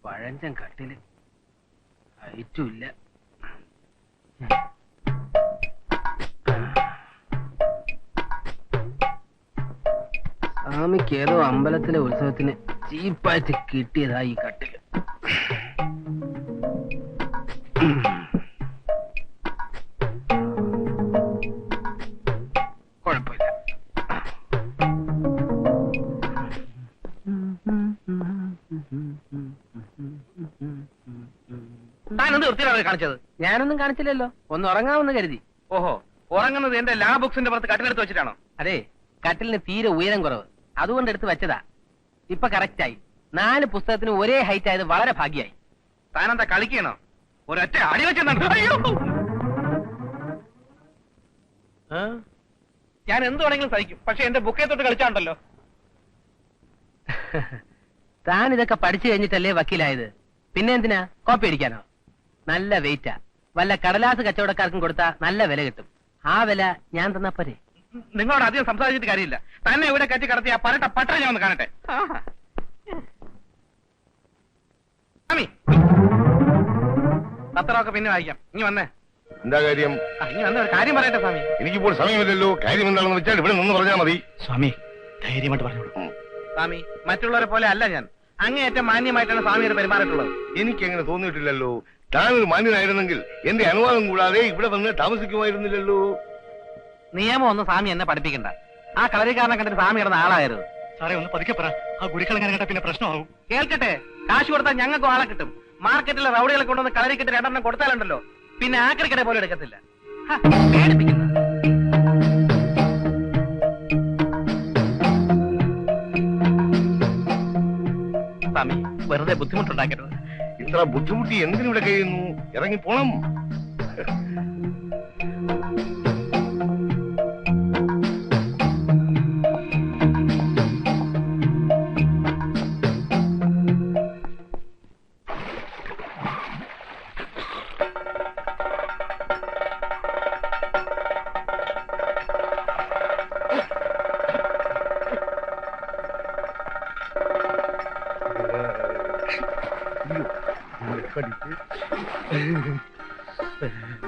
പഴഞ്ചൻ കട്ടില് ഹൈറ്റുമില്ല. സ്വാമിക്ക് ഏതോ അമ്പലത്തിലെ ഉത്സവത്തിന് ചീപ്പായിട്ട് കിട്ടിയതാ ഈ കട്ടില്. കുഴപ്പമില്ല. താനെന്ത് വൃത്തിയിലാണ് കാണിച്ചത്? ഞാനൊന്നും കാണിച്ചില്ലല്ലോ, ഒന്ന് ഉറങ്ങാമെന്ന് കരുതി. ഓഹോ, ഉറങ്ങുന്നത് എന്റെ ലാ ബുക്സിന്റെ പുറത്ത് കട്ടിലെടുത്ത് വെച്ചിട്ടാണോ? അതെ, കട്ടിലിന് തീരെ ഉയരം കുറവ്, അതുകൊണ്ട് എടുത്ത് വെച്ചതാ. ഇപ്പൊ കറക്റ്റായി. 4 പുസ്തകത്തിന് ഒരേ ഹൈറ്റ് ആയത് വളരെ ഭാഗ്യായി. താനെന്താ കളിക്കണോ? ഒരൊറ്റ അടി വെച്ചെന്നാണ്. ഞാൻ എന്ത് വേണമെങ്കിലും സഹിക്കും, പക്ഷെ എന്റെ ബുക്കേ തൊട്ട് കളിച്ചാണ്ടല്ലോ. താൻ ഇതൊക്കെ പഠിച്ചു കഴിഞ്ഞിട്ടല്ലേ വക്കീലായത്, പിന്നെ എന്തിനാ കോപ്പി അടിക്കാനോ? നല്ല വെയിറ്റാ, വല്ല കടലാസ് കച്ചവടക്കാർക്കും കൊടുത്താ നല്ല വില കിട്ടും. ആ വില ഞാൻ തന്നാ പോരെ? നിങ്ങളോട് അധികം സംസാരിച്ചിട്ട് കാര്യമില്ല. തന്നെ ഇവിടെ കറ്റി കടത്തി ആ പരട്ട പട്ട ഞാൻ ഒന്ന് കാണട്ടെ. പത്രമൊക്കെ പിന്നെ വായിക്കാം. ഇനി വന്നേ. എന്താ കാര്യം? ഇനി വന്ന ഒരു കാര്യം പറയട്ടെ സ്വാമി. എനിക്കിപ്പോൾ സമയമില്ലല്ലോ. കാര്യം എന്താണെന്ന് വെച്ചാൽ ഇവിടെ നിന്ന് പറഞ്ഞാൽ മതി. സ്വാമി ധൈര്യമായിട്ട് പറഞ്ഞോളൂ. സ്വാമി, മറ്റുള്ളവരെ പോലെ അല്ല ഞാൻ. അങ്ങേയറ്റം മാന്യമായിട്ടാണ് സ്വാമിയുടെ പെരുമാറിയിട്ടുള്ളത്. എനിക്ക് അങ്ങനെ തോന്നിയിട്ടില്ലല്ലോ. താനൊരു മാന്യനായിരുന്നെങ്കിൽ എന്റെ അനുവാദം കൂടാതെ ഇവിടെ വന്ന് താമസിക്കുമായിരുന്നില്ലല്ലോ. നിയമം ഒന്നും സ്വാമി എന്നെ പഠിപ്പിക്കണ്ട. ആ കളരിക്കാരനെ കണ്ടിട്ട് സ്വാമി കിടന്ന ആളായിരുന്നു. സാറേ ഒന്ന് പതുക്കെ പറ, ആ ഗുരുക്കളങ്ങനെ കേട്ടാ പിന്നെ പ്രശ്നമാവും. കേൾക്കട്ടെ, കാശ് കൊടുത്താൽ ഞങ്ങൾക്കും ആളെ കിട്ടും. മാർക്കറ്റിലെ റൗഡികളെ കൊണ്ടുവന്ന് കളരിക്കിട്ട് 2 കൊടുത്താലുണ്ടല്ലോ, പിന്നെ ആക്രിക്കട പോലും എടുക്കത്തില്ല. പേടിപ്പിക്കുന്നു. സ്വാമി വെറുതെ ബുദ്ധിമുട്ടുണ്ടാക്കരുത്. ഇത്ര ബുദ്ധിമുട്ടി എന്തിനിവിടെ കഴിയുന്നു? ഇറങ്ങിപ്പോണം.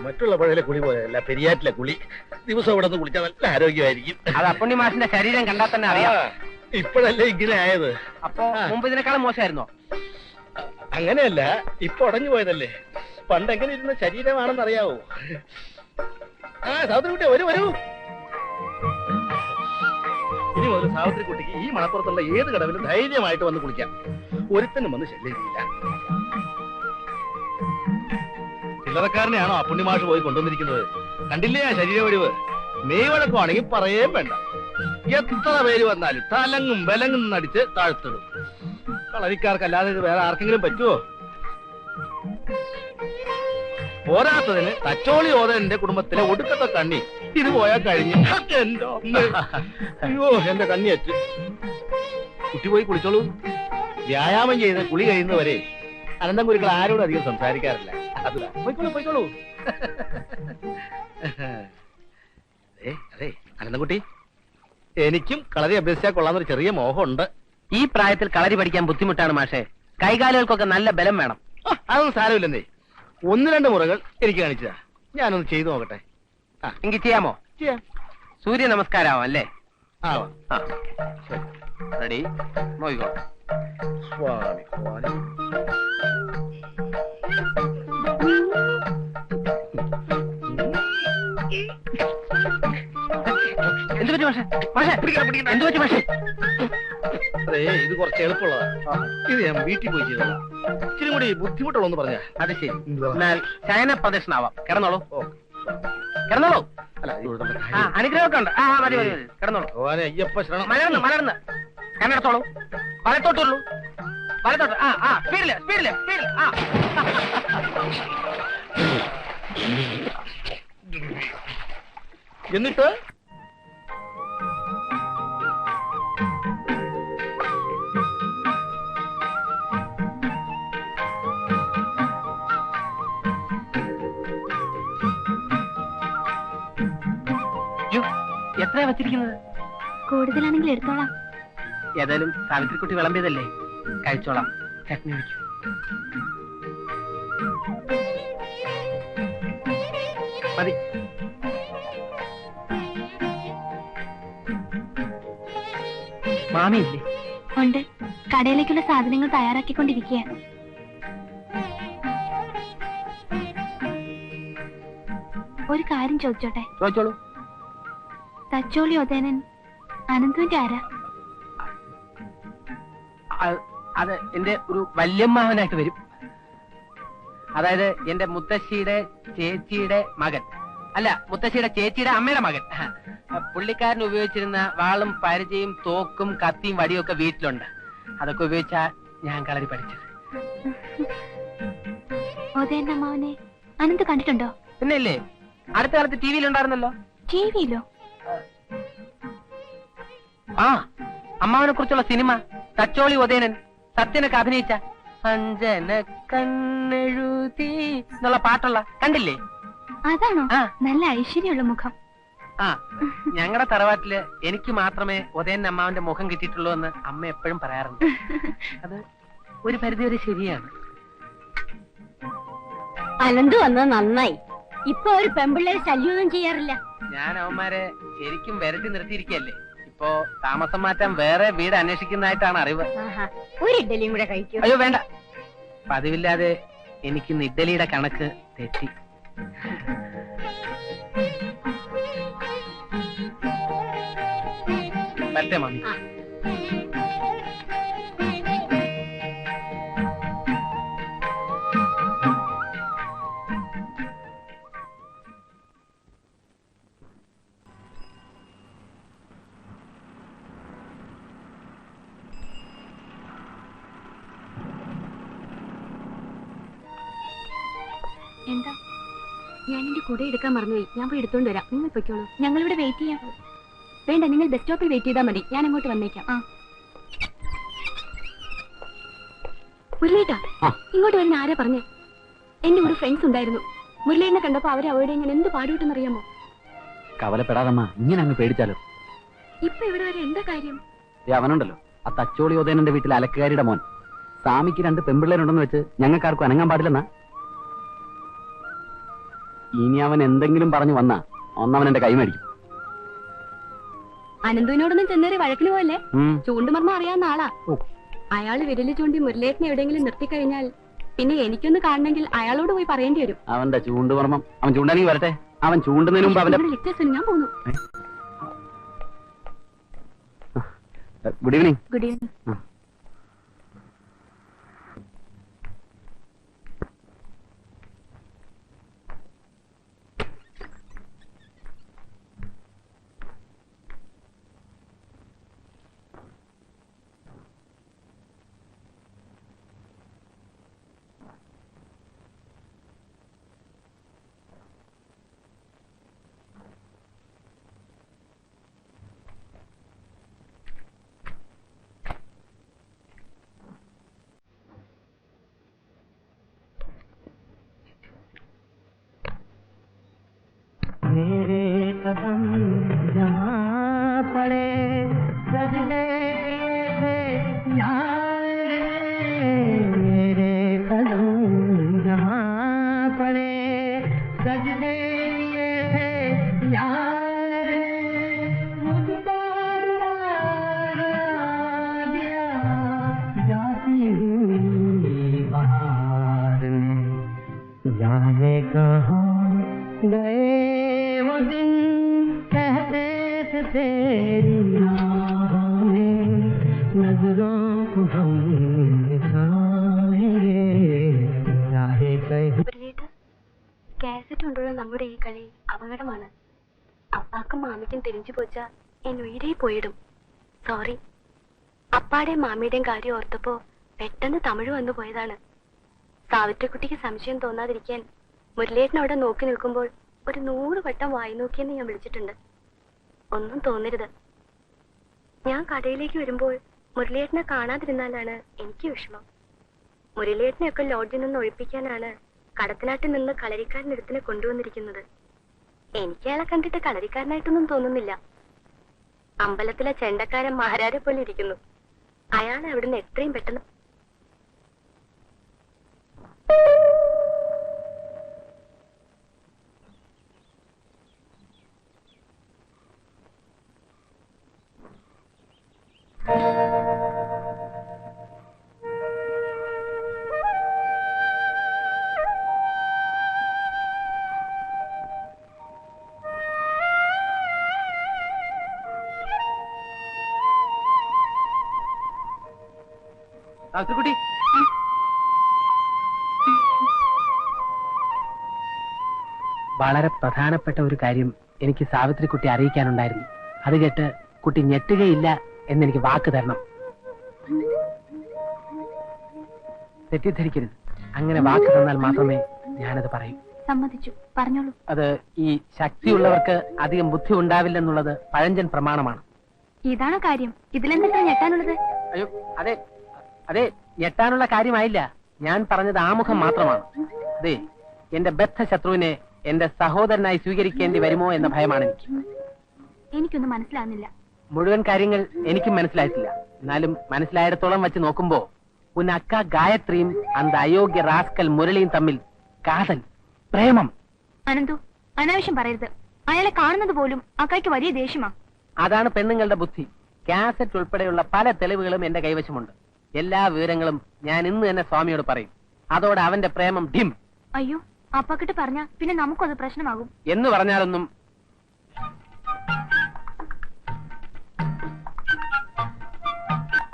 മറ്റുള്ള പഴയ കുളി പോയല്ല, പെരിയാറ്റിലെ കുളി. ദിവസം ഇവിടെ നിന്ന് കുളിച്ചാൽ നല്ല ആരോഗ്യമായിരിക്കും. അത് അപ്പുണ്ണി മാഷിന്റെ ശരീരം കണ്ടാൽ തന്നെ അറിയാം. ഇപ്പോഴല്ലേ ഇങ്ങനെ ആയത്? അപ്പൊ മുമ്പ് ഇതിനേക്കാളും മോശമായിരുന്നോ? അങ്ങനെയല്ല, ഇപ്പൊ ഉടഞ്ഞു പോയതല്ലേ. പണ്ട് എങ്ങനെ ഇരുന്ന ശരീരമാണെന്ന് അറിയാവോ? സാവിത്രി കുട്ടി വരൂ വരൂ. ഇനി മുതൽ സാവിത്രി കുട്ടിക്ക് ഈ മണപ്പുറത്തുള്ള ഏത് കടവിലും ധൈര്യമായിട്ട് വന്ന് കുളിക്കാം. ഒരുത്തനും വന്ന് ശല്യം ചെയ്യില്ല. ചില്ലറക്കാരനെയാണോ ആ പുണ്യമാഷ് പോയി കൊണ്ടുവന്നിരിക്കുന്നത്? കണ്ടില്ലേ ആ ശരീര ഒഴിവ്? മെയ്വഴക്കമാണെങ്കിൽ പറയേ വേണ്ട. എത്ര പേര് വന്നാലും തലങ്ങും ബലങ്ങും നടിച്ച് താഴ്ത്തിടും. കളരിക്കാർക്കല്ലാതെ ഇത് വേറെ ആർക്കെങ്കിലും പറ്റുമോ? പോരാത്തതിന് തച്ചോളി ഓതന്റെ കുടുംബത്തിലെ ഒടുക്കത്തെ കണ്ണി ഇത് പോയാൽ കഴിഞ്ഞു. അയ്യോ, എന്റെ കണ്ണിയറ്റ്. കുട്ടി പോയി കുളിച്ചോളൂ. വ്യായാമം ചെയ്ത് കുളി കഴിയുന്നവരെ അനന്തം കുരുക്കൾ ആരോടും അധികം സംസാരിക്കാറില്ല. അത് പോയിക്കോളൂ പോയിക്കോളൂ. അതെ അനന്തൻകുട്ടി, എനിക്കും കളരി അഭ്യസിച്ചാൽ കൊള്ളാന്നൊരു ചെറിയ മോഹമുണ്ട്. ഈ പ്രായത്തിൽ കളരി പഠിക്കാൻ ബുദ്ധിമുട്ടാണ് മാഷേ. കൈകാലുകൾക്കൊക്കെ നല്ല ബലം വേണം. അതൊന്നും സാരമില്ലെന്നേ. 1-2 മുറകൾ എനിക്ക് കാണിച്ചതാ. ഞാനൊന്ന് ചെയ്തു നോക്കട്ടെ. എങ്കിൽ ചെയ്യാമോ? ചെയ്യാം. സൂര്യ നമസ്കാരമാവും അല്ലേ? ആ റെഡി, നോക്കിക്കോ. സ്വാമി സ്വാമി. എന്ത് പറ്റി മാഷേ? മാഷേ എന്ത് പറ്റി മാഷേ? അതെ, ഇത് കുറച്ച് എളുപ്പമുള്ളതാ. ഇത് ഞാൻ വീട്ടിൽ പോയി ചെയ്തതാ. ഇച്ചിരി കൂടി ബുദ്ധിമുട്ടുള്ളൂ പറഞ്ഞ. അത് ശരി. എന്നാൽ ശയന പ്രദക്ഷിണാവാം. കിടന്നോളൂ കിടന്നോളൂ. അല്ല, അനുഗ്രഹമൊക്കെ ഉണ്ട്. മതി മതി മതി, കിടന്നോളൂ. അയ്യപ്പ ശരണം. മലർന്ന് മലർന്ന് കണ്ണെടുത്തോളൂ. വലത്തോട്ടുള്ളൂ, വലത്തോട്ട്. സ്പീഡില് സ്പീഡില് സ്പീഡില്. എന്നിട്ട് എത്രയാ വച്ചിരിക്കുന്നത്? കൂടുതലാണെങ്കിൽ എടുത്തോളാം. ഏതായാലും സാവിത്രിക്കുട്ടി വിളമ്പിയതല്ലേ, കഴിച്ചോളാം. ചട്നി ഒഴിക്കൂ. മതി. മാമിയില്ലേ? ഉണ്ട്. കടയിലേക്കുള്ള സാധനങ്ങൾ തയ്യാറാക്കിക്കൊണ്ടിരിക്കുക. ഒരു കാര്യം ചോദിച്ചോട്ടെ? ചോദിച്ചോളൂ. തച്ചോളി ഉദയനൻ അനന്തുവിന്റെ ആരാ? അത് എന്റെ ഒരു വല്യമ്മാവനായിട്ട് വരും. അതായത് എന്റെ മുത്തശ്ശിയുടെ ചേച്ചിയുടെ മകൻ. അല്ല, മുത്തശ്ശിയുടെ ചേച്ചിയുടെ അമ്മയുടെ മകൻ. പുള്ളിക്കാരൻ ഉപയോഗിച്ചിരുന്ന വാളും പരിചയും തോക്കും കത്തിയും വടിയും ഒക്കെ വീട്ടിലുണ്ട്. അതൊക്കെ ഉപയോഗിച്ചാ ഞാൻ കളരി പഠിച്ചത്. ഉദയന്റെ അമ്മാവനെ അനന്ത് കണ്ടിട്ടുണ്ടോ? പിന്നല്ലേ, അടുത്ത കാലത്ത് ടി വിയിലുണ്ടായിരുന്നല്ലോ. ടി വിയിലോ? ആ, അമ്മാവനെ കുറിച്ചുള്ള സിനിമ തച്ചോളി ഉദയനൻ സത്യനൊക്കെ അഭിനയിച്ച അഞ്ജന കണ്ണെഴുതി എന്നുള്ള പാട്ടുള്ള കണ്ടില്ലേ? അതാണോ? ആ. നല്ല ഐശ്വര്യമുള്ള മുഖം. ആ, ഞങ്ങളുടെ തറവാട്ടില് എനിക്ക് മാത്രമേ ഉദയൻ അമ്മാവന്റെ മുഖം കിട്ടിയിട്ടുള്ളൂ എന്ന് അമ്മ എപ്പോഴും പറയാറുണ്ട്. അത് ഒരു പരിധി വരെ ശരിയാണ്. അനന്ത് വന്നത് നന്നായി. ഇപ്പൊ ഒരു പെമ്പിള്ളേരെ ശല്യമൊന്നും ചെയ്യാറില്ല. ഞാൻ അവന്മാരെ ശരിക്കും വിരട്ടി നിർത്തിയിരിക്കല്ലേ. ഇപ്പോ താമസം മാറ്റാൻ വേറെ വീട് അന്വേഷിക്കുന്നതായിട്ടാണ് അറിവ്. ഒരു ഇഡ്ഡലിയും കൂടെ കഴിക്കും. അയ്യോ വേണ്ട, പതിവില്ലാതെ എനിക്കിന്ന് ഇഡ്ഡലിയുടെ കണക്ക് തെറ്റി. പറ്റേ മമ്മി. എന്താ? ഞാൻ എന്റെ കൂടെ എടുക്കാൻ മറന്നുപോയി. ഞാൻ പോയി എടുത്തോണ്ട് വരാം. നിങ്ങൾ പൊയ്ക്കോളൂ. ഞങ്ങളിവിടെ വെയിറ്റ് ചെയ്യാം. വേണ്ട, നിങ്ങൾ ബസ് സ്റ്റോപ്പിൽ വെയിറ്റ് ചെയ്താൽ മതി. ഞാൻ അങ്ങോട്ട് വന്നേക്കാം. മുരളീട്ടാ, ഇങ്ങോട്ട് വരുന്ന ആരാ പറഞ്ഞേ? എന്റെ ഒരു ഫ്രണ്ട്സ് ഉണ്ടായിരുന്നു. മുരളീനെ കണ്ടപ്പോ അവരെ അവിടെ ഇങ്ങനെ എന്ത് പാടുവിട്ടെന്നറിയാമോ? കവലപ്പെടാതമ്മ, ഇങ്ങനെ അങ്ങ് പേടിച്ചാലോ? ഇപ്പൊ ഇവിടെ വരെ എന്താ കാര്യം? അവനുണ്ടല്ലോ, ആ തച്ചോളി ഉദയനന്റെ വീട്ടിലെ അലക്കുകാരിയുടെ മോൻ. സ്വാമിക്ക് 2 പെമ്പിള്ളേരുണ്ടെന്ന് വെച്ച് ഞങ്ങൾക്കാർക്കും അനങ്ങാൻ പാടില്ലെന്നാ. ഇനി അവൻ എന്തെങ്കിലും പറഞ്ഞു വന്നാ ഒന്നവൻ എന്റെ കൈ മേടിക്കും. അനന്തുവിനോടൊന്നും ചെന്നേറി വഴക്കിന് പോയല്ലേ? ചൂണ്ടുമർമ്മ അറിയാവുന്ന ആളാ. അയാള് വിരല് ചൂണ്ടി മുരളേട്ടനെ എവിടെയെങ്കിലും നിർത്തിക്കഴിഞ്ഞാൽ പിന്നെ എനിക്കൊന്ന് കാണണമെങ്കിൽ അയാളോട് പോയി പറയേണ്ടി വരും. അവന്റെ ചൂണ്ടുമർമ്മം അവൻ ചൂണ്ടാനെങ്കിൽ വരട്ടെ. അവൻ ചൂണ്ടുന്നതിന് മുമ്പ് അവന്റെ ഞാൻ പോന്നു. Good evening. Good evening. मेरे कदम जहाँ पड़े सजने मेरे कदम जहाँ पड़े सजने जाती हुई बहार में जाने कहाँ गए वो दिन कहते थे तेरी नजरों को हम കാസറ്റ് കൊണ്ടുള്ള നമ്മുടെ ഈ കളി അപകടമാണ്. അപ്പാക്കും മാമിക്കും തിരിഞ്ഞു പോച്ചാ എൻ ഉയരെ പോയിടും. സോറി. അപ്പാടെയും മാമിയുടെയും കാര്യം ഓർത്തപ്പോ പെട്ടെന്ന് തമിഴ് വന്നു പോയതാണ്. സാവിത്രിക്കുട്ടിക്ക് സംശയം തോന്നാതിരിക്കാൻ മുരളേട്ടനവിടെ നോക്കി നിൽക്കുമ്പോൾ ഒരു 100 വട്ടം വായി നോക്കിയെന്ന് ഞാൻ വിളിച്ചിട്ടുണ്ട്. ഒന്നും തോന്നരുത്. ഞാൻ കടയിലേക്ക് വരുമ്പോൾ മുരളിയേട്ടനെ കാണാതിരുന്നാലാണ് എനിക്ക് വിഷമം. മുരളിയേട്ടനെയൊക്കെ ലോഡ്ജിൽ നിന്ന് ഒഴിപ്പിക്കാനാണ് കടത്തനാട്ടിൽ നിന്ന് കളരിക്കാരനടുത്തിനെ കൊണ്ടുവന്നിരിക്കുന്നത്. എനിക്ക് അയാളെ കണ്ടിട്ട് കളരിക്കാരനായിട്ടൊന്നും തോന്നുന്നില്ല. അമ്പലത്തിലെ ചെണ്ടക്കാരൻ മഹാരാരെ പോലെ ഇരിക്കുന്നു. അയാളെ അവിടുന്ന് എത്രയും പെട്ടെന്ന് സാവിത്രിക്കുട്ടി, വളരെ പ്രധാനപ്പെട്ട ഒരു കാര്യം എനിക്ക് സാവിത്രിക്കുട്ടി അറിയിക്കാനുണ്ടായിരുന്നു. അത് കേട്ട് കുട്ടി ഞെട്ടുകയില്ല എന്നെനിക്ക് വാക്ക് തരണം. തെറ്റിദ്ധരിക്കരുത്. അങ്ങനെ വാക്ക് തന്നാൽ മാത്രമേ ഞാനത് പറയൂ. സമ്മതിച്ചു, പറഞ്ഞോളൂ. അത് ഈ ശക്തിയുള്ളവർക്ക് അധികം ബുദ്ധി ഉണ്ടാവില്ലെന്നുള്ളത് പഴഞ്ചൻ പ്രമാണമാണ്. ഇതാണോ കാര്യം? ഇതിലെന്താ ഞെട്ടാനുള്ളത്? അയ്യോ, അതെ അതെ, ഞെട്ടാനുള്ള കാര്യമായില്ല. ഞാൻ പറഞ്ഞത് ആമുഖം മാത്രമാണ്. അതെ, എന്റെ ബദ്ധശത്രുവിനെ എന്റെ സഹോദരനായി സ്വീകരിക്കേണ്ടി വരുമോ എന്ന ഭയമാണ് എനിക്ക്. എനിക്കൊന്നും മനസ്സിലാകുന്നില്ല. മുഴുവൻ കാര്യങ്ങൾ എനിക്കും മനസ്സിലായിട്ടില്ല. എന്നാലും മനസ്സിലായിടത്തോളം വെച്ച് നോക്കുമ്പോ ഉന്നക്ക ഗായത്രിയും അന്ത അയോഗ്യ റാസ്കൽ മുരളിയും തമ്മിൽ കാതൽ, പ്രേമം. അനന്തു, അനാവശ്യം പറയരുത്. അയാളെ കാണുന്നത് പോലും അക്കായ്ക്ക് വലിയ ദേഷ്യമാ. അതാണ് പെണ്ണുങ്ങളുടെ ബുദ്ധി. കാസറ്റ് ഉൾപ്പെടെയുള്ള പല തെളിവുകളും എന്റെ കൈവശമുണ്ട്. എല്ലാ വിവരങ്ങളും ഞാൻ ഇന്ന് തന്നെ സ്വാമിയോട് പറയും. അതോടെ അവന്റെ പ്രേമം ഡിം. അയ്യോ, അപ്പാക്കിട്ട് പറഞ്ഞാ പിന്നെ നമുക്കത് പ്രശ്നമാകും. എന്ന് പറഞ്ഞാലൊന്നും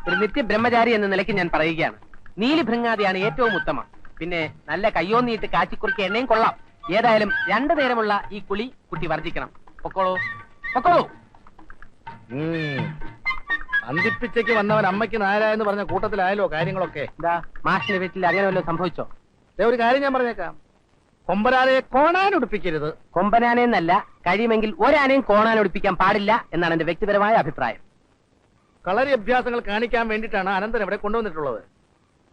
ഒരു നിത്യ ബ്രഹ്മചാരി എന്ന നിലയ്ക്ക് ഞാൻ പറയുകയാണ്. നീലി ഭൃങ്ങാതിയാണ് ഏറ്റവും ഉത്തമം. പിന്നെ നല്ല കയ്യോന്നിയിട്ട് കാച്ചിക്കുറുക്കി എണ്ണയും കൊള്ളാം. ഏതായാലും 2 നേരമുള്ള ഈ കുളി കുട്ടി വർജിക്കണം. പൊക്കോളൂ, പൊക്കോളൂ. അന്തിപ്പിച്ചയ്ക്ക് വന്നവൻ അമ്മയ്ക്ക് നാരായെന്ന് പറഞ്ഞ കൂട്ടത്തിലായാലോ കാര്യങ്ങളൊക്കെ. എന്താ മാഷിന്റെ വീട്ടിൽ അങ്ങനെ വല്ലതും സംഭവിച്ചോ? ഒരു കാര്യം ഞാൻ പറഞ്ഞേക്കാം, കൊമ്പനാനെ കോണാനൊടുപ്പിക്കരുത്. കൊമ്പനാനെന്നല്ല, കഴിയുമെങ്കിൽ ഒരാനയും കോണാനൊടിപ്പിക്കാൻ പാടില്ല എന്നാണ് എന്റെ വ്യക്തിപരമായ അഭിപ്രായം. കളരി അഭ്യാസങ്ങൾ കാണിക്കാൻ വേണ്ടിയിട്ടാണ് അനന്തൻ ഇവിടെ കൊണ്ടുവന്നിട്ടുള്ളത്.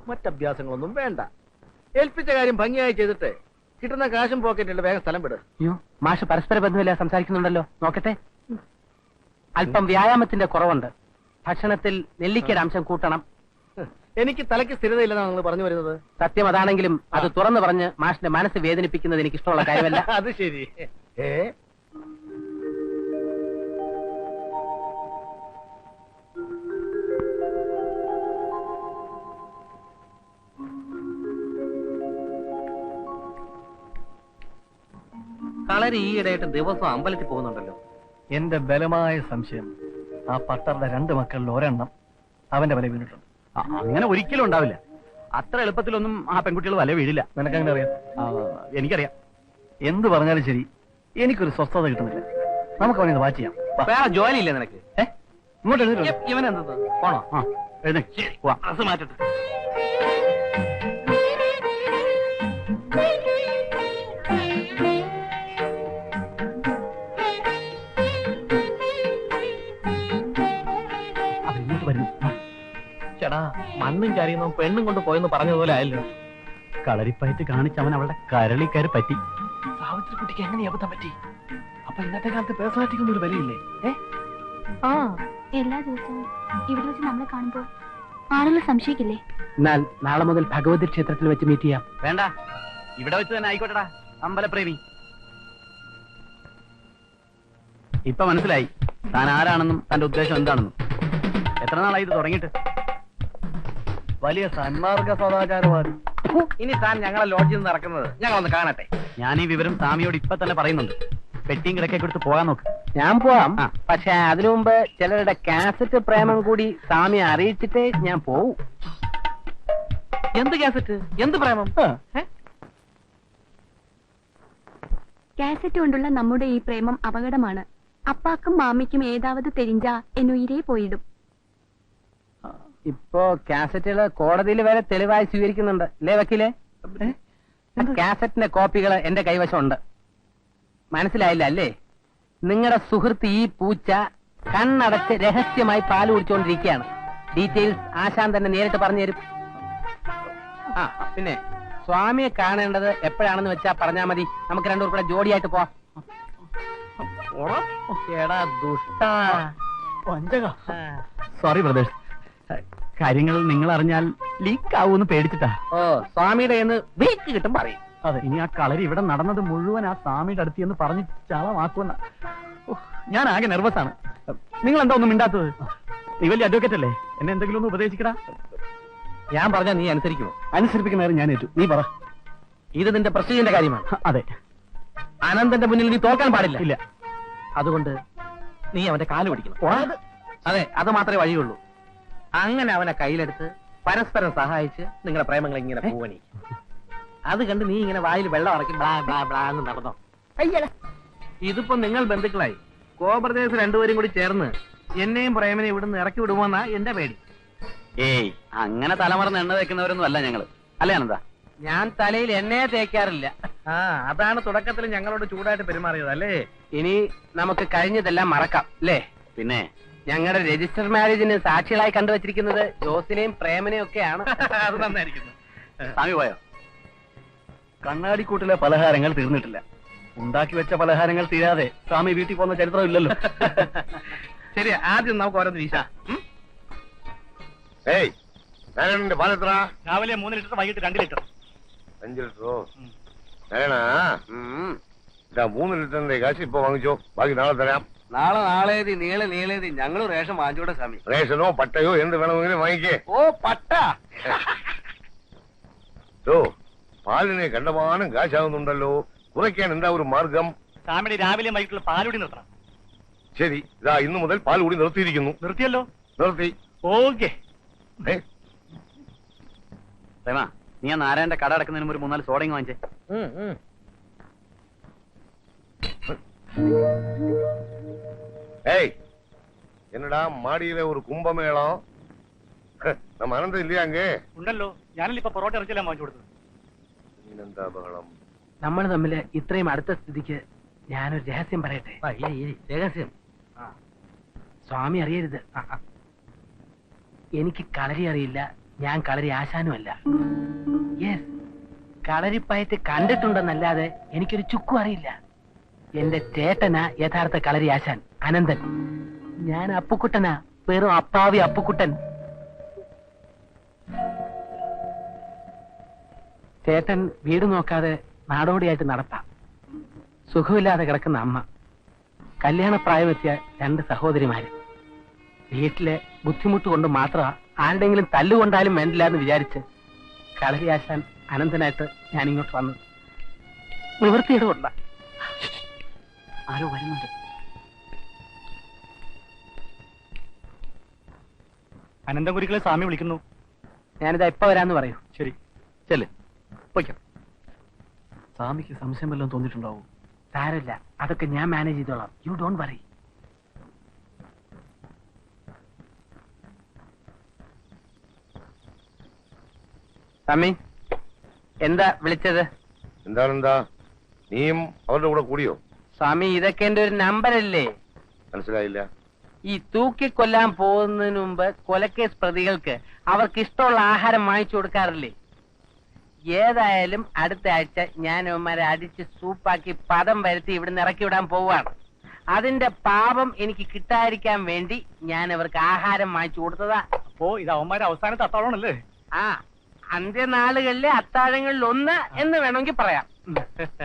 മറ്റഭ്യാസങ്ങളൊന്നും വേണ്ട. ഏൽപ്പിച്ച കാര്യം ഭംഗിയായി ചെയ്തിട്ട് കിട്ടുന്ന കാശും പോക്കറ്റിൽ വേഗം സ്ഥലം വിട്. അയ്യോ, മാഷ് പരസ്പര ബന്ധമില്ല സംസാരിക്കുന്നുണ്ടല്ലോ. നോക്കട്ടെ. അല്പം വ്യായാമത്തിന്റെ കുറവുണ്ട്. ഭക്ഷണത്തിൽ നെല്ലിക്കയുടെ അംശം കൂട്ടണം. എനിക്ക് തലയ്ക്ക് സ്ഥിരതയില്ലെന്നാണ് നിങ്ങൾ പറഞ്ഞു വരുന്നത്. സത്യം അതാണെങ്കിലും അത് തുറന്നു പറഞ്ഞ് മാഷിന്റെ മനസ്സ് വേദനിപ്പിക്കുന്നത് എനിക്ക് ഇഷ്ടമുള്ള കാര്യമല്ല. അത് ശരി. കളരി ഈയിടെയായിട്ട് ദിവസം അമ്പലത്തിൽ പോകുന്നുണ്ടല്ലോ. എന്റെ ബലമായ സംശയം ആ പട്ടറുടെ 2 മക്കളിൽ ഒരെണ്ണം അവന്റെ വല വീണിട്ടുണ്ട്. അങ്ങനെ ഒരിക്കലും ഉണ്ടാവില്ല. അത്ര എളുപ്പത്തിലൊന്നും ആ പെൺകുട്ടികൾ വല വീഴില്ല. നിനക്കങ്ങനെ അറിയാം? എനിക്കറിയാം. എന്ത് പറഞ്ഞാലും ശരി, എനിക്കൊരു സ്വസ്ഥത കിട്ടുന്നില്ല. നമുക്ക് അവനെ വാച്ച് ചെയ്യാം. വേറെ ജോലി ഇല്ലേ നിനക്ക്? ഇങ്ങോട്ട് എഴുതിട്ടുണ്ട്. ഇവനെന്തത് പോണോ? ഡ്രസ് മാറ്റട്ടെ. ചേടാ, മണ്ണും ചരിയുന്നു പെണ്ണും കൊണ്ട് പോയെന്ന് പറഞ്ഞതുപോലെ ആയല്ലോ. കളരിപ്പയറ്റ് കാണിച്ച് അവൻ അവളുടെ കരളിക്കയറി പറ്റി. സാവിത്രിക്കുട്ടിക്ക് എങ്ങനെ അബദ്ധം പറ്റി? അപ്പൊ ഇന്നത്തെ കാലത്ത് പേഴ്സണാലിറ്റിക്കൊന്നും ഒരു വിലയില്ലേ? ആ, എല്ലാ ദിവസവും ഇവിടെ വെച്ച് നമ്മളെ കാണുമ്പോ ആളുകൾ സംശയിക്കില്ലേ? എന്നാൽ നാളെ മുതൽ ഭഗവതി ക്ഷേത്രത്തിൽ വെച്ച് മീറ്റ് ചെയ്യാം. വേണ്ട, ഇവിടെ വെച്ച് തന്നെ ആയിക്കോട്ടെടാ. അമ്പലപ്രേമി. ഇപ്പൊ മനസ്സിലായി താൻ ആരാണെന്നും തന്റെ ഉദ്ദേശം എന്താണെന്നും. എത്ര നാളായി ഇത് തുടങ്ങിയിട്ട്? വലിയ സന്മാർഗ സദാചാരവാദി. ഇനി താൻ ഞങ്ങളെ ലോഡ്ജിൽ നിന്ന് ഇറക്കുന്നത് ഞങ്ങളൊന്ന് കാണട്ടെ. ഞാൻ ഈ വിവരം സ്വാമിയോട് ഇപ്പൊ തന്നെ പറയുന്നുണ്ട്. പെട്ടിയും കിടക്കെ കൊടുത്ത് പോകാൻ നോക്ക്. ഞാൻ പോവാം. ആ. പക്ഷെ അതിനു മുമ്പ് ചിലരുടെ കാസറ്റ് പ്രേമം കൂടി സ്വാമിയെ അറിയിച്ചിട്ടേ ഞാൻ പോവും. എന്ത് കാസറ്റ്, എന്ത് പ്രേമം? കാസറ്റ് കൊണ്ടുള്ള നമ്മുടെ ഈ പ്രേമം അപകടമാണ്. അപ്പാക്കും മാമിക്കും ഏതാവത് തെരിഞ്ചാ എന്നുയിരേ പോയിടും. ഇപ്പോ കാസറ്റുകള് കോടതിയിൽ വരെ തെളിവായി സ്വീകരിക്കുന്നുണ്ട് അല്ലേ വക്കീലെ? കാസറ്റിന്റെ കോപ്പികൾ എന്റെ കൈവശമുണ്ട്. മനസ്സിലായില്ല അല്ലേ? നിങ്ങളുടെ സുഹൃത്ത് ഈ പൂച്ച കണ്ണടച്ച് രഹസ്യമായി പാല് കുടിച്ചുകൊണ്ടിരിക്കുകയാണ്. ഡീറ്റെയിൽസ് ആശാൻ തന്നെ നേരിട്ട് പറഞ്ഞു തരും. ആ, പിന്നെ സ്വാമിയെ കാണേണ്ടത് എപ്പോഴാണെന്ന് വെച്ചാ പറഞ്ഞാ മതി. നമുക്ക് 2 കൂടെ ജോഡിയായിട്ട് പോവാം. എടാ ദുഷ്ടാ. സോറി ബ്രദേഴ്സ്, കാര്യങ്ങൾ നിങ്ങൾ അറിഞ്ഞാൽ ലീക്ക് ആവൂന്ന് പേടിച്ചിട്ടാ. ഓ, സ്വാമിയുടെ എന്ന് വീക്ക് കിട്ടും പറയും. അതെ, ഇനി ആ കളരി ഇവിടെ നടന്നത് മുഴുവൻ ആ സ്വാമിയുടെ അടുത്ത് എന്ന് പറഞ്ഞ് ചളമാക്കുമെന്ന. ഞാൻ ആകെ നെർവസ് ആണ്. നിങ്ങൾ എന്താ ഒന്നും മിണ്ടാത്തത്? നീ വലിയ അഡ്വക്കേറ്റ് അല്ലേ? എന്നെ എന്തെങ്കിലും ഒന്ന് ഉപദേശിക്കടാ. ഞാൻ പറഞ്ഞാൽ നീ അനുസരിക്കുമോ? അനുസരിപ്പിക്കുന്നവരെ ഞാൻ ഏറ്റു. നീ പറ. ഇത് നിന്റെ പ്രസ്റ്റീജിന്റെ കാര്യമാണ്. അതെ. അനന്തന്റെ മുന്നിൽ നീ തോക്കാൻ പാടില്ല. ഇല്ല. അതുകൊണ്ട് നീ അവന്റെ കാല് പിടിക്കണം. അതെ, അത് മാത്രമേ വഴിയുള്ളൂ. അങ്ങനെ അവനെ കയ്യിലെടുത്ത് പരസ്പരം സഹായിച്ച് നിങ്ങളുടെ പ്രേമങ്ങൾ ഇങ്ങനെ പോവണി. അത് കണ്ട് നീ ഇങ്ങനെ വായിൽ വെള്ളം ഇറക്കി ബ്ലാ ബ്ലാ ബ്ലാ എന്ന് നടന്നോ? അയ്യടാ, ഇതിപ്പോ നിങ്ങൾ ബന്ധുക്കളായി കോബ്രദേശ് രണ്ടുപേരും കൂടി ചേർന്ന് എന്നെയും പ്രേമനെ ഇവിടുന്ന് ഇറക്കി വിടുമോന്നാ എന്റെ പേടി. ഏയ് അങ്ങനെ തലമറന്ന് എണ്ണ തേക്കുന്നവരൊന്നും അല്ല ഞങ്ങള്, അല്ലേ അനന്ത? ഞാൻ തലയിൽ എണ്ണയെ തേക്കാറില്ല. ആ അതാണ് തുടക്കത്തിൽ ഞങ്ങളോട് ചൂടായിട്ട് പെരുമാറിയത് അല്ലേ? ഇനി നമുക്ക് കഴിഞ്ഞതെല്ലാം മറക്കാം അല്ലേ? പിന്നെ ഞങ്ങളുടെ രജിസ്റ്റർ മാരേജിന് സാക്ഷികളായി കണ്ടുവച്ചിരിക്കുന്നത് ജോസിനെയും പ്രേമനെയും ഒക്കെയാണ്. അത് നന്നായിരിക്കുന്നു. സ്വാമി പോയോ? കണ്ണാടിക്കൂട്ടിലെ പലഹാരങ്ങൾ തീർന്നിട്ടില്ല. ഉണ്ടാക്കി വെച്ച പലഹാരങ്ങൾ തീരാതെ സ്വാമി വീട്ടിൽ പോകുന്ന ചരിത്രം ഇല്ലല്ലോ. ശരി, ആദ്യം നമുക്ക് ഓരോന്ന് വീശാം. ഏയ് നാരായണന്റെ പാലെത്ര? രാവിലെ 3 ലിറ്റർ, വൈകിട്ട് 2 ലിറ്റർ. 5 ലിറ്ററോ? നാരായണ, ഇതാ 3 ലിറ്ററിന്റെ കാശ് ഇപ്പൊ വാങ്ങിച്ചോ, ബാക്കി നാളെ തരാം. നാളേതി നീളേതി ഞങ്ങളും റേഷൻ വാങ്ങിച്ചോട്ടെ സ്വാമി. റേഷനോ പട്ടയോ എന്ത് വേണമെങ്കിലും വാങ്ങിക്കേ. ഓ പട്ട. ഓ പാലിനെ കണ്ടമാനം കാശാവുന്നുണ്ടല്ലോ, കുറയ്ക്കാൻ എന്താ ഒരു മാർഗം? സ്വാമിയുടെ രാവിലെ വൈകിട്ടുള്ള പാലുടി നിർത്തണം. ശരി, ഇതാ ഇന്നു മുതൽ പാൽ കൂടി നിർത്തിയിരിക്കുന്നു. നിർത്തിയല്ലോ? നിർത്തി. ഓക്കെ. ഏ, പ്രേമ, നീ ആ നാരായണന്റെ കട അടക്കുന്നതിന് ഒരു 3-4 സോഡയും വാങ്ങിച്ചേ. ஏய் என்னடா மாடியில ஒரு கும்பமேளம் நம்ம அனந்தம் இல்லையா அங்கே? ഉണ്ടല്ലോ, ഞാനല്ലേ ഇപ്പൊ പൊറോട്ട ഇറച്ചിയെല്ലാം വാങ്ങിച്ചു കൊടുത്തത്. എന്താ ബഹളം? നമ്മൾ തമ്മിൽ ഇത്രയും അടുത്ത സ്ഥിതിക്ക് ഞാനൊരു രഹസ്യം പറയട്ടെ. രഹസ്യം സ്വാമി അറിയരുത്. എനിക്ക് കളരി അറിയില്ല, ഞാൻ കളരി ആശാനുമല്ല. യെസ്, കളരിപ്പയറ്റ് കണ്ടിട്ടുണ്ടെന്നല്ലാതെ എനിക്കൊരു ചുക്കും അറിയില്ല. എന്റെ ചേട്ടനാ യഥാർത്ഥ കളരി ആശാൻ, അനന്തൻ. ഞാൻ അപ്പുക്കുട്ടനാ, വെറും അപ്പാവി അപ്പുക്കുട്ടൻ. ചേട്ടൻ വീട് നോക്കാതെ നാടോടിയായിട്ട് നടത്താം. സുഖമില്ലാതെ കിടക്കുന്ന അമ്മ, കല്യാണപ്രായമെത്തിയ 2 സഹോദരിമാര്. വീട്ടിലെ ബുദ്ധിമുട്ട് കൊണ്ട് മാത്രമാ ആരുടെങ്കിലും തല്ലുകൊണ്ടാലും വേണ്ടില്ല എന്ന് വിചാരിച്ച് കളരി ആശാൻ അനന്തനായിട്ട് ഞാൻ ഇങ്ങോട്ട് വന്നത്. നിവൃത്തിയുടെ കൊണ്ട. ആരോ വരുന്നുണ്ട്. അനന്തപുരികളെ സ്വാമി വിളിക്കുന്നു. ഞാനിതാ ഇപ്പൊ വരാന്ന് പറയൂ. ശരി, ചെല്ല്, പോയിക്കോ. സ്വാമിക്ക് സംശയം വല്ലതും തോന്നിയിട്ടുണ്ടാവും. സാരമില്ല, അതൊക്കെ ഞാൻ മാനേജ് ചെയ്തോളാം. You don't worry. സ്വാമി, എന്താ വിളിച്ചത്? എന്താണെന്താ, നീയും അവരുടെ കൂടെ കൂടിയോ? സ്വാമി, ഇതൊക്കെ എന്റെ ഒരു നമ്പരല്ലേ? മനസ്സിലായില്ല. ഈ തൂക്കിക്കൊല്ലാൻ പോകുന്നതിന് മുമ്പ് കൊലക്കേസ് പ്രതികൾക്ക് അവർക്ക് ഇഷ്ടമുള്ള ആഹാരം വാങ്ങിച്ചു കൊടുക്കാറില്ലേ? ഏതായാലും അടുത്ത ആഴ്ച ഞാൻ അവന്മാരെ അടിച്ച് സൂപ്പാക്കി പദം വരുത്തി ഇവിടുന്ന് ഇറക്കി വിടാൻ പോവാണ്. അതിന്റെ പാപം എനിക്ക് കിട്ടാതിരിക്കാൻ വേണ്ടി ഞാൻ അവർക്ക് ആഹാരം വാങ്ങിച്ചു കൊടുത്തതാ. അപ്പോ ഇത് അവന്മാരുടെ അവസാനത്തെ അത്താഴമാണല്ലേ? ആ, അന്ത്യനാളുകളിലെ അത്താഴങ്ങളിൽ ഒന്ന് എന്ന് വേണമെങ്കിൽ പറയാം.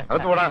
അകത്ത് പോടാ.